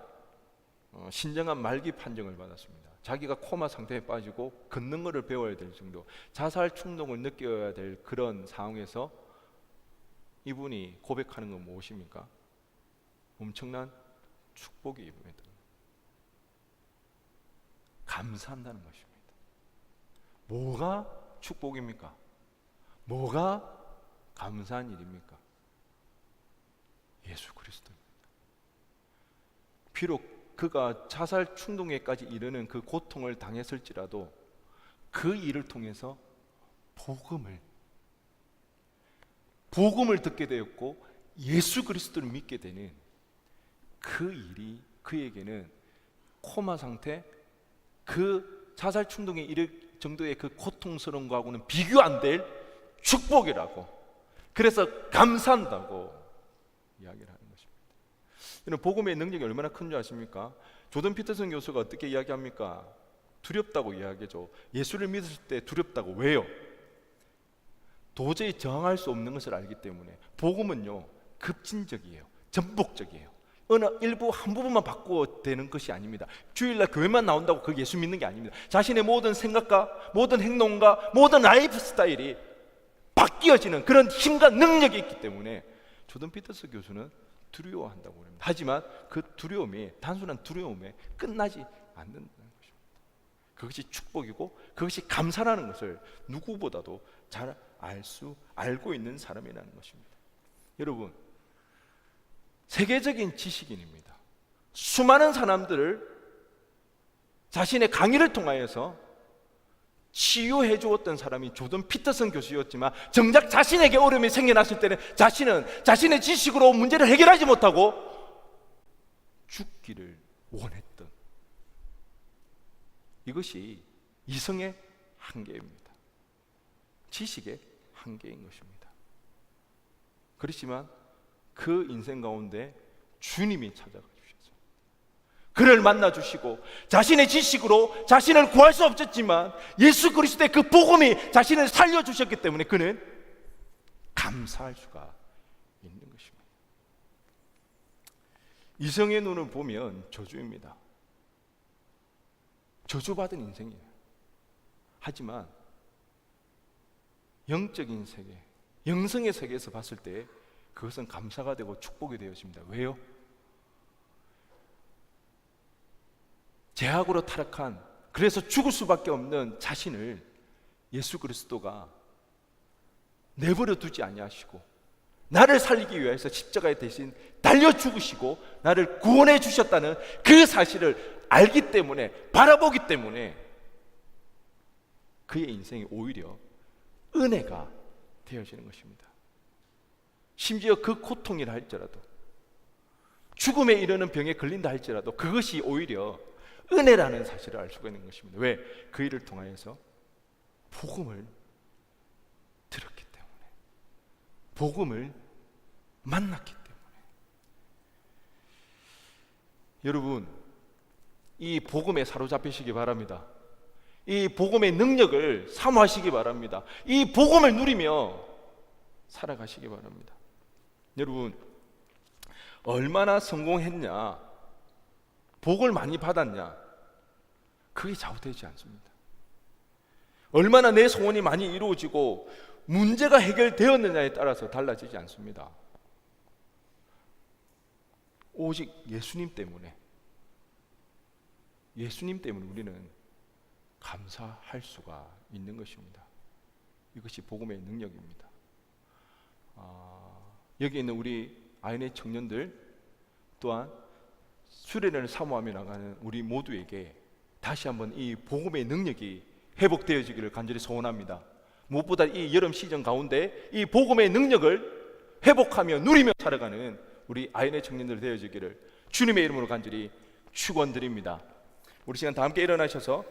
신장암 말기 판정을 받았습니다. 자기가 코마 상태에 빠지고 걷는 것을 배워야 될 정도, 자살 충동을 느껴야 될 그런 상황에서 이분이 고백하는 건 무엇입니까? 엄청난 축복이 이분에게 감사한다는 것입니다. 뭐가 축복입니까? 뭐가 감사한 일입니까? 예수 그리스도입니다. 비록 그가 자살 충동에까지 이르는 그 고통을 당했을지라도 그 일을 통해서 복음을 듣게 되었고 예수 그리스도를 믿게 되는 그 일이 그에게는 코마 상태, 그 자살 충동에 이를 정도의 그 고통스러운 거하고는 비교 안 될 축복이라고, 그래서 감사한다고 이야기를 하는 것입니다. 여러분, 복음의 능력이 얼마나 큰 줄 아십니까? 조던 피터슨 교수가 어떻게 이야기합니까? 두렵다고 이야기하죠. 예수를 믿었을 때 두렵다고. 왜요? 도저히 저항할 수 없는 것을 알기 때문에. 복음은요, 급진적이에요. 전폭적이에요. 어느 일부 한 부분만 바꾸어 되는 것이 아닙니다. 주일날 교회만 나온다고 그 예수 믿는 게 아닙니다. 자신의 모든 생각과 모든 행동과 모든 라이프 스타일이 바뀌어지는 그런 힘과 능력이 있기 때문에 조던 피터슨 교수는 두려워한다고 합니다. 하지만 그 두려움이 단순한 두려움에 끝나지 않는다는 것입니다. 그것이 축복이고 그것이 감사라는 것을 누구보다도 잘 알고 있는 사람이라는 것입니다. 여러분, 세계적인 지식인입니다. 수많은 사람들을 자신의 강의를 통하여서 치유해 주었던 사람이 조던 피터슨 교수였지만, 정작 자신에게 어려움이 생겨났을 때는 자신은 자신의 지식으로 문제를 해결하지 못하고 죽기를 원했던, 이것이 이성의 한계입니다. 지식의 한계인 것입니다. 그렇지만 그 인생 가운데 주님이 찾아가 주셨어요. 그를 만나 주시고 자신의 지식으로 자신을 구할 수 없었지만 예수 그리스도의 그 복음이 자신을 살려 주셨기 때문에 그는 감사할 수가 있는 것입니다. 이성의 눈을 보면 저주입니다. 저주받은 인생이에요. 하지만 영적인 세계, 영성의 세계에서 봤을 때 그것은 감사가 되고 축복이 되어집니다. 왜요? 죄악으로 타락한, 그래서 죽을 수밖에 없는 자신을 예수 그리스도가 내버려 두지 아니하시고 나를 살리기 위해서 십자가에 대신 달려 죽으시고 나를 구원해 주셨다는 그 사실을 알기 때문에, 바라보기 때문에 그의 인생이 오히려 은혜가 되어지는 것입니다. 심지어 그 고통이라 할지라도, 죽음에 이르는 병에 걸린다 할지라도 그것이 오히려 은혜라는 사실을 알 수가 있는 것입니다. 왜? 그 일을 통하여서 복음을 들었기 때문에, 복음을 만났기 때문에. 여러분, 이 복음에 사로잡히시기 바랍니다. 이 복음의 능력을 사모하시기 바랍니다. 이 복음을 누리며 살아가시기 바랍니다. 여러분, 얼마나 성공했냐, 복을 많이 받았냐, 그게 좌우되지 않습니다. 얼마나 내 소원이 많이 이루어지고 문제가 해결되었느냐에 따라서 달라지지 않습니다. 오직 예수님 때문에 우리는 감사할 수가 있는 것입니다. 이것이 복음의 능력입니다. 여기 있는 우리 아이네 청년들 또한 수련회를 사모하며 나가는 우리 모두에게 다시 한번 이 복음의 능력이 회복되어지기를 간절히 소원합니다. 무엇보다 이 여름 시즌 가운데 이 복음의 능력을 회복하며 누리며 살아가는 우리 아이네 청년들 되어지기를 주님의 이름으로 간절히 축원드립니다. 우리 시간 다 함께 일어나셔서